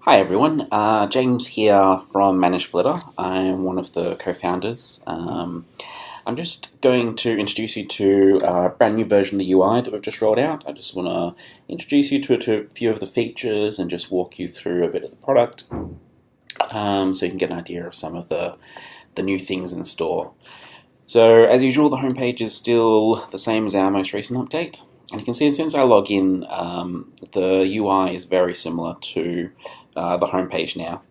Hi everyone, James here from ManageFlitter. I'm one of the co-founders. I'm just going to introduce you to a brand new version of the UI that we've just rolled out. I just want to introduce you to a few of the features and just walk you through a bit of the product, so you can get an idea of some of the new things in store. So as usual, the homepage is still the same as our most recent update. And you can see as soon as I log in, the UI is very similar to the homepage now.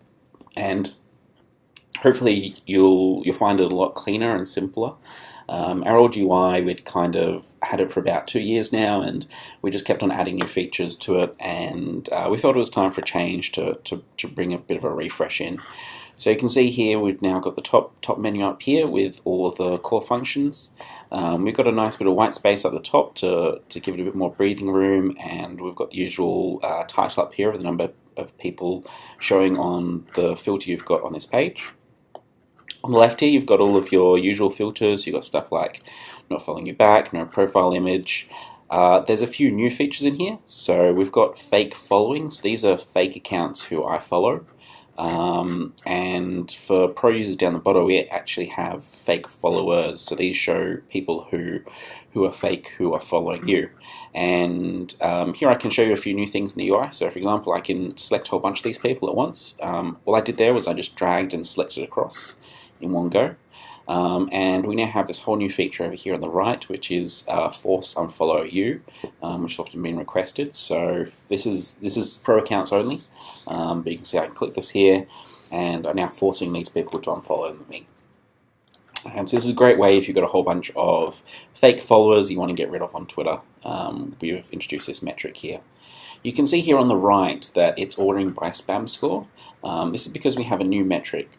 And hopefully you'll find it a lot cleaner and simpler. Our old UI, we'd kind of had it for about 2 years now, and we just kept on adding new features to it, and we thought it was time for a change to bring a bit of a refresh in. So you can see here we've now got the top menu up here with all of the core functions. We've got a nice bit of white space at the top to give it a bit more breathing room, and we've got the usual title up here of the number of people showing on the filter you've got on this page. On the left here, you've got all of your usual filters. You've got stuff like not following you back, no profile image. There's a few new features in here. So we've got fake followings. These are fake accounts who I follow. And for pro users down the bottom, we actually have fake followers. So these show people who are fake, who are following you. And here I can show you a few new things in the UI. So for example, I can select a whole bunch of these people at once. All I did there was I just dragged and selected across in one go. And we now have this whole new feature over here on the right, which is force unfollow you, which has often been requested. So this is pro accounts only, but you can see I can click this here, and I'm now forcing these people to unfollow me. And so this is a great way if you've got a whole bunch of fake followers you want to get rid of on Twitter. We've introduced this metric here. You can see here on the right that it's ordering by spam score. This is because we have a new metric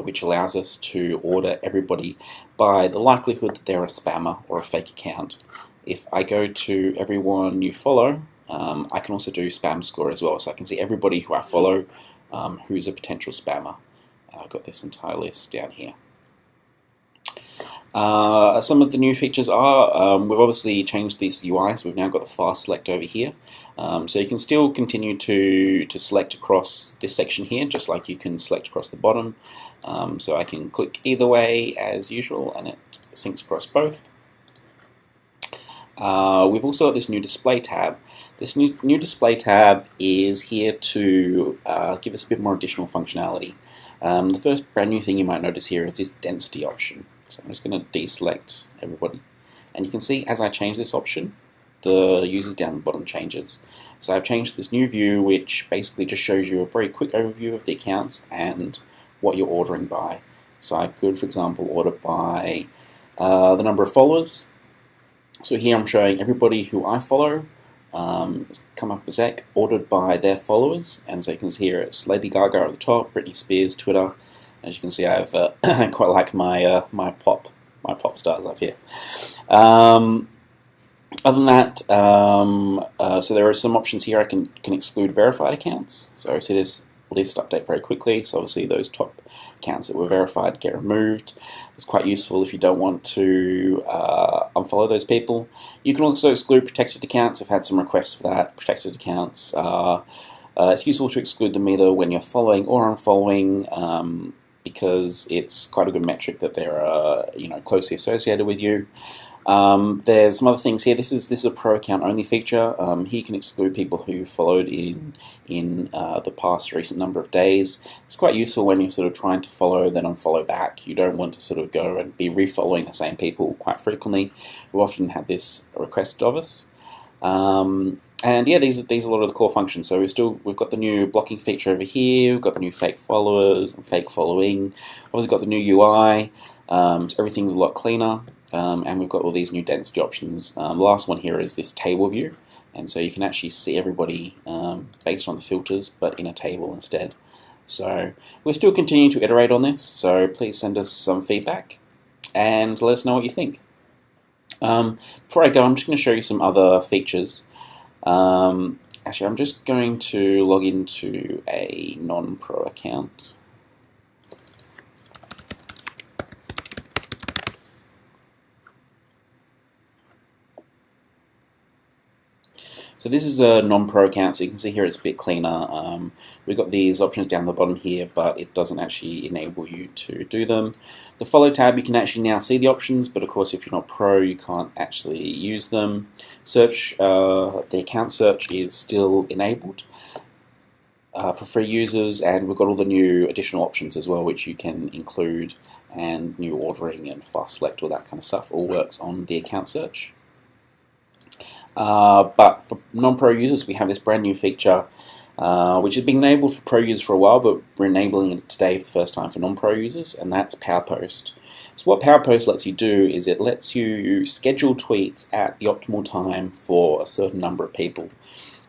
which allows us to order everybody by the likelihood that they're a spammer or a fake account. If I go to everyone you follow, I can also do spam score as well. So I can see everybody who I follow who's a potential spammer. I've got this entire list down here. Some of the new features are, we've obviously changed these UIs. We've now got the fast select over here. So you can still continue to select across this section here, just like you can select across the bottom. So I can click either way as usual, and it syncs across both. We've also got this new display tab. This new display tab is here to give us a bit more additional functionality. The first brand new thing you might notice here is this density option. So I'm just going to deselect everybody. And you can see as I change this option, the users down the bottom changes. So I've changed this new view, which basically just shows you a very quick overview of the accounts and what you're ordering by. So I could, for example, order by the number of followers. So here I'm showing everybody who I follow, come up as Zach, ordered by their followers. And so you can see here it's Lady Gaga at the top, Britney Spears, Twitter. As you can see, I have quite like my my pop stars up here. Other than that, so there are some options here. I can exclude verified accounts. So I see this list update very quickly. So obviously those top accounts that were verified get removed. It's quite useful if you don't want to unfollow those people. You can also exclude protected accounts. I've had some requests for that. Protected accounts. It's useful to exclude them either when you're following or unfollowing, because it's quite a good metric that they're closely associated with you. There's some other things here. This is a pro account only feature. Here you can exclude people who followed in the past recent number of days. It's quite useful when you're sort of trying to follow then unfollow back. You don't want to sort of go and be refollowing the same people quite frequently. We often have this requested of us. And yeah, these are a lot of the core functions. So we've got the new blocking feature over here. We've got the new fake followers and fake following. Obviously got the new UI. So everything's a lot cleaner. And we've got all these new density options. The last one here is this table view, and so you can actually see everybody based on the filters, but in a table instead. So we're still continuing to iterate on this, so please send us some feedback and let us know what you think. Before I go, I'm just going to show you some other features. Actually, I'm just going to log into a non-pro account. So So this is a non-pro account, so you can see here it's a bit cleaner. We've got these options down the bottom here, but it doesn't actually enable you to do them. The follow tab, you can actually now see the options, but of course if you're not pro, you can't actually use them. Search, the account search is still enabled for free users, and we've got all the new additional options as well, which you can include, and new ordering and fast select, all that kind of stuff, all works on the account search. But for non-pro users, we have this brand new feature, which has been enabled for pro users for a while, but we're enabling it today for the first time for non-pro users, and that's PowerPost. So what PowerPost lets you do is it lets you schedule tweets at the optimal time for a certain number of people.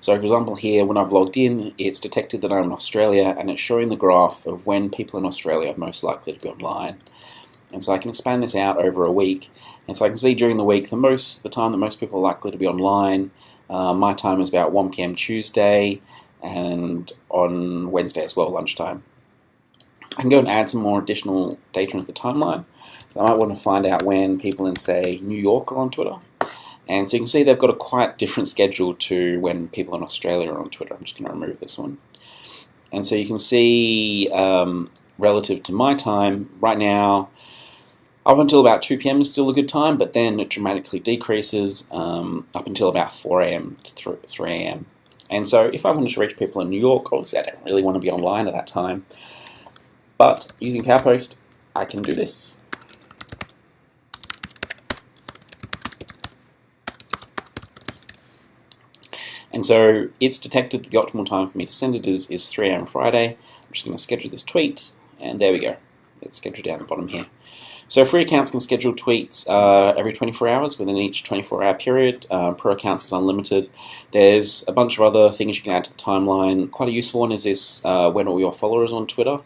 So for example here, when I've logged in, it's detected that I'm in Australia, and it's showing the graph of when people in Australia are most likely to be online. And so I can expand this out over a week, and so I can see during the week the time that most people are likely to be online. My time is about 1 PM Tuesday, and on Wednesday as well, lunchtime. I can go and add some more additional data into the timeline. So I might want to find out when people in, say, New York are on Twitter. And so you can see they've got a quite different schedule to when people in Australia are on Twitter. I'm just going to remove this one. And so you can see, relative to my time, right now, up until about 2 PM is still a good time, but then it dramatically decreases up until about 4 AM to 3 AM. And so if I wanted to reach people in New York, obviously I don't really want to be online at that time. But using PowerPost, I can do this. And so it's detected that the optimal time for me to send it is 3 AM Friday. I'm just going to schedule this tweet, and there we go. It's scheduled down the bottom here. So free accounts can schedule tweets every 24 hours within each 24-hour period. Pro accounts is unlimited. There's a bunch of other things you can add to the timeline. Quite a useful one is this when all your followers on Twitter.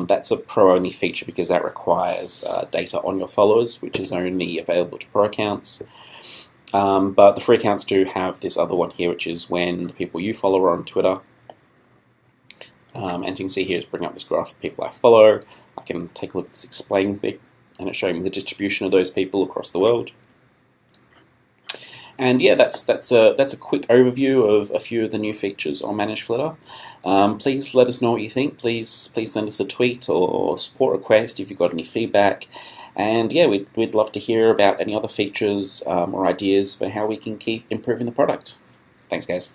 That's a pro-only feature because that requires data on your followers, which is only available to pro accounts. But the free accounts do have this other one here, which is when the people you follow are on Twitter. And you can see here, it's bringing up this graph of people I follow. I can take a look at this explain thing, and it's showing me the distribution of those people across the world. And yeah, that's a quick overview of a few of the new features on ManageFlitter. Please let us know what you think. Please send us a tweet or support request if you've got any feedback. And yeah, we'd love to hear about any other features or ideas for how we can keep improving the product. Thanks, guys.